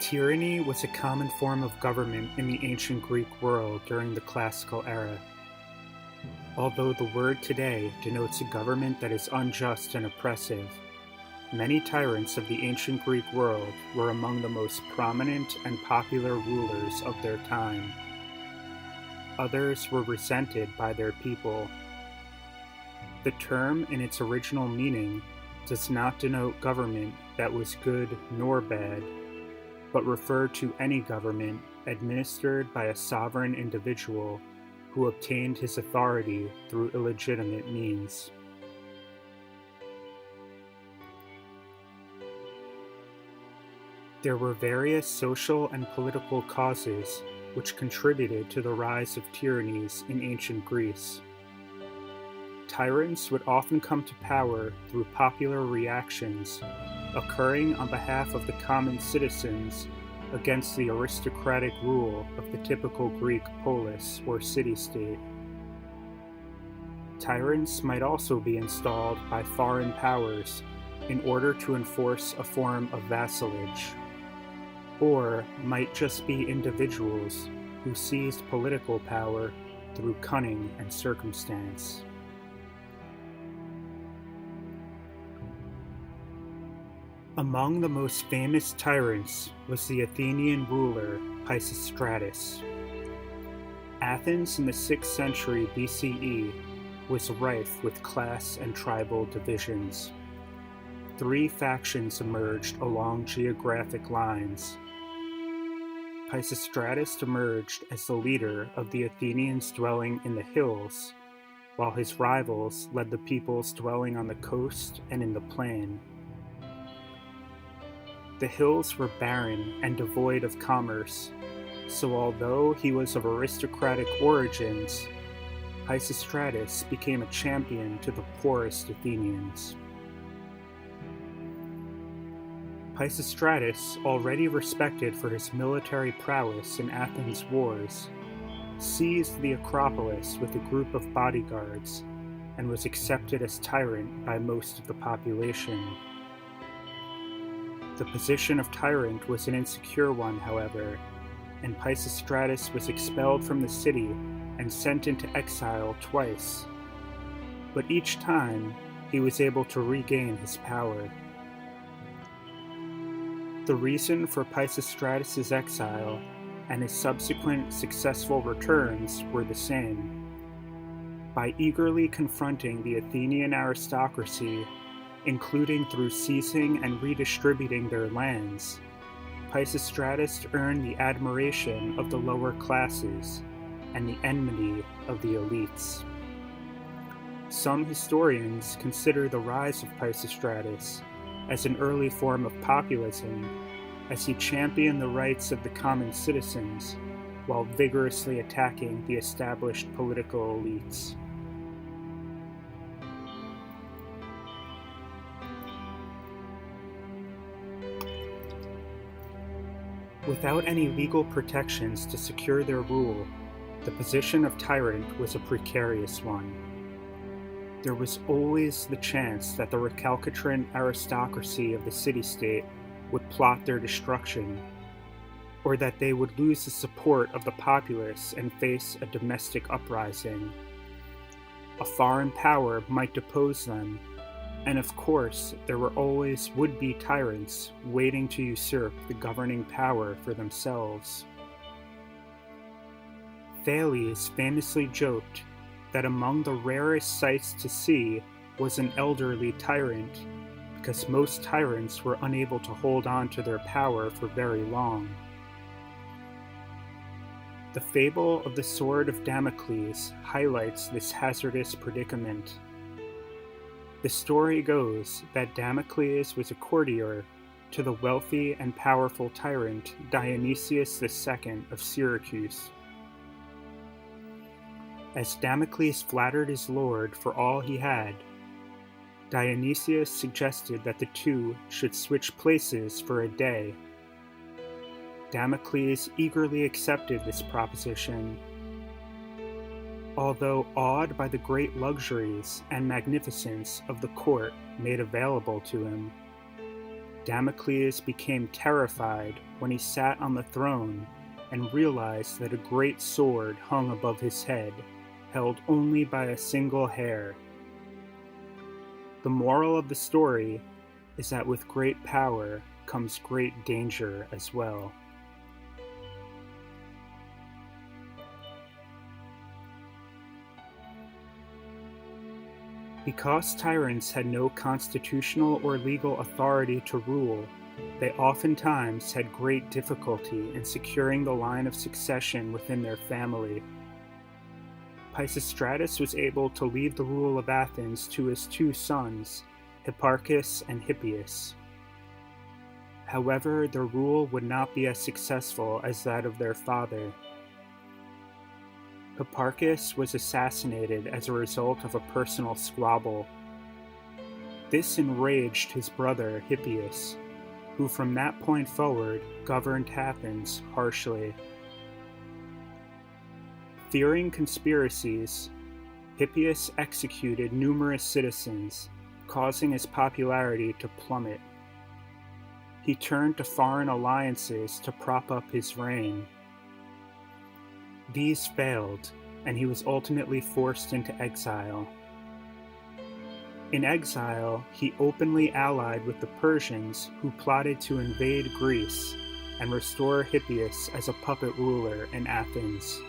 Tyranny was a common form of government in the ancient Greek world during the classical era. Although the word today denotes a government that is unjust and oppressive, many tyrants of the ancient Greek world were among the most prominent and popular rulers of their time. Others were resented by their people. The term in its original meaning does not denote government that was good nor bad, but referred to any government administered by a sovereign individual who obtained his authority through illegitimate means. There were various social and political causes which contributed to the rise of tyrannies in ancient Greece. Tyrants would often come to power through popular reactions occurring on behalf of the common citizens against the aristocratic rule of the typical Greek polis or city-state. Tyrants might also be installed by foreign powers in order to enforce a form of vassalage, or might just be individuals who seized political power through cunning and circumstance. Among the most famous tyrants was the Athenian ruler Pisistratus. Athens in the 6th century BCE was rife with class and tribal divisions. 3 factions emerged along geographic lines. Pisistratus emerged as the leader of the Athenians dwelling in the hills, while his rivals led the peoples dwelling on the coast and in the plain. The hills were barren and devoid of commerce, so although he was of aristocratic origins, Pisistratus became a champion to the poorest Athenians. Pisistratus, already respected for his military prowess in Athens' wars, seized the Acropolis with a group of bodyguards and was accepted as tyrant by most of the population. The position of tyrant was an insecure one, however, and Pisistratus was expelled from the city and sent into exile twice. But each time, he was able to regain his power. The reason for Pisistratus' exile and his subsequent successful returns were the same. By eagerly confronting the Athenian aristocracy, including through seizing and redistributing their lands, Pisistratus earned the admiration of the lower classes and the enmity of the elites. Some historians consider the rise of Pisistratus as an early form of populism, as he championed the rights of the common citizens while vigorously attacking the established political elites. Without any legal protections to secure their rule, the position of tyrant was a precarious one. There was always the chance that the recalcitrant aristocracy of the city-state would plot their destruction, or that they would lose the support of the populace and face a domestic uprising. A foreign power might depose them, and of course, there were always would-be tyrants waiting to usurp the governing power for themselves. Thales famously joked that among the rarest sights to see was an elderly tyrant, because most tyrants were unable to hold on to their power for very long. The fable of the Sword of Damocles highlights this hazardous predicament. The story goes that Damocles was a courtier to the wealthy and powerful tyrant Dionysius II of Syracuse. As Damocles flattered his lord for all he had, Dionysius suggested that the two should switch places for a day. Damocles eagerly accepted this proposition. Although awed by the great luxuries and magnificence of the court made available to him, Damocles became terrified when he sat on the throne and realized that a great sword hung above his head, held only by a single hair. The moral of the story is that with great power comes great danger as well. Because tyrants had no constitutional or legal authority to rule, they oftentimes had great difficulty in securing the line of succession within their family. Pisistratus was able to leave the rule of Athens to his two sons, Hipparchus and Hippias. However, their rule would not be as successful as that of their father. Hipparchus was assassinated as a result of a personal squabble. This enraged his brother Hippias, who from that point forward governed Athens harshly. Fearing conspiracies, Hippias executed numerous citizens, causing his popularity to plummet. He turned to foreign alliances to prop up his reign. These failed, and he was ultimately forced into exile. In exile, he openly allied with the Persians who plotted to invade Greece and restore Hippias as a puppet ruler in Athens.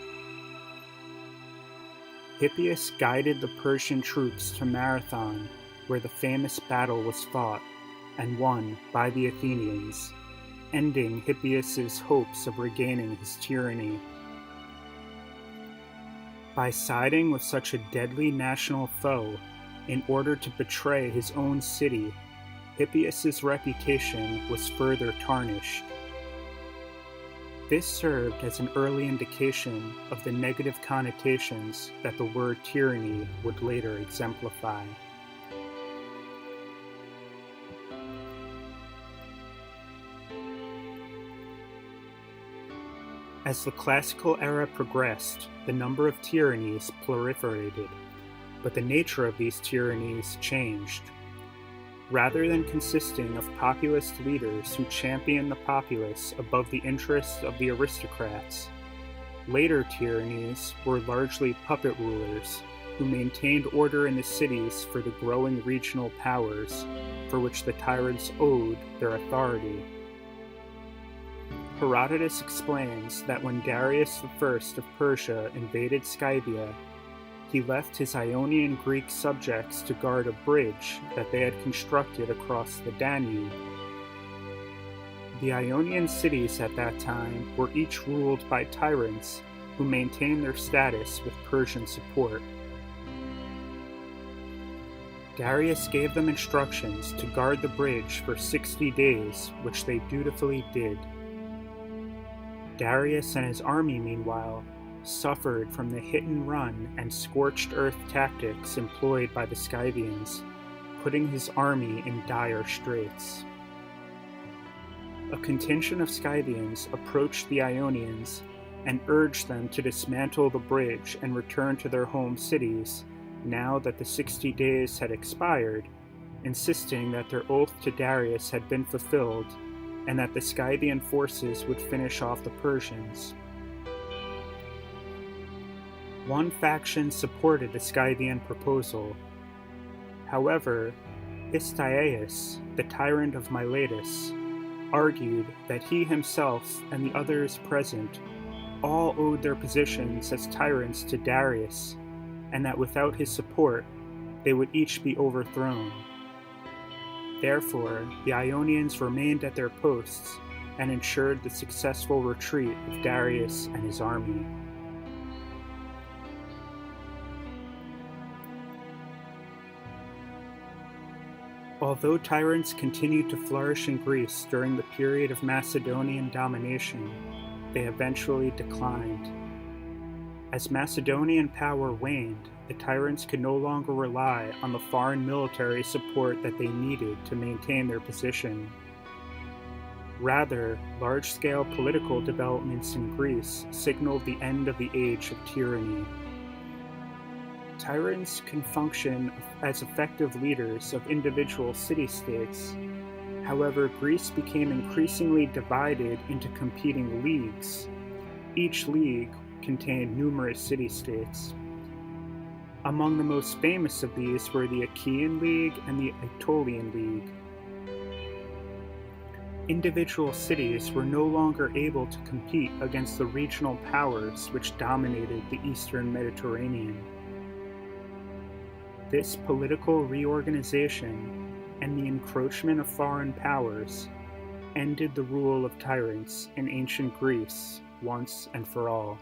Hippias guided the Persian troops to Marathon, where the famous battle was fought, and won by the Athenians, ending Hippias's hopes of regaining his tyranny. By siding with such a deadly national foe in order to betray his own city, Hippias's reputation was further tarnished. This served as an early indication of the negative connotations that the word tyranny would later exemplify. As the classical era progressed, the number of tyrannies proliferated, but the nature of these tyrannies changed. Rather than consisting of populist leaders who championed the populace above the interests of the aristocrats, later tyrannies were largely puppet rulers who maintained order in the cities for the growing regional powers for which the tyrants owed their authority. Herodotus explains that when Darius I of Persia invaded Scythia, he left his Ionian Greek subjects to guard a bridge that they had constructed across the Danube. The Ionian cities at that time were each ruled by tyrants who maintained their status with Persian support. Darius gave them instructions to guard the bridge for 60 days, which they dutifully did. Darius and his army, meanwhile, suffered from the hit-and-run and scorched earth tactics employed by the Scythians, putting his army in dire straits. A contingent of Scythians approached the Ionians and urged them to dismantle the bridge and return to their home cities now that the 60 days had expired, insisting that their oath to Darius had been fulfilled and that the Scythian forces would finish off the Persians. One faction supported the Scythian proposal. However, Histiaeus, the tyrant of Miletus, argued that he himself and the others present all owed their positions as tyrants to Darius, and that without his support, they would each be overthrown. Therefore, the Ionians remained at their posts and ensured the successful retreat of Darius and his army. Although tyrants continued to flourish in Greece during the period of Macedonian domination, they eventually declined. As Macedonian power waned, the tyrants could no longer rely on the foreign military support that they needed to maintain their position. Rather, large-scale political developments in Greece signaled the end of the age of tyranny. Tyrants can function as effective leaders of individual city-states, However, Greece became increasingly divided into competing leagues. Each league contained numerous city-states. Among the most famous of these were the Achaean League and the Aetolian League. Individual cities were no longer able to compete against the regional powers which dominated the Eastern Mediterranean. This political reorganization and the encroachment of foreign powers ended the rule of tyrants in ancient Greece once and for all.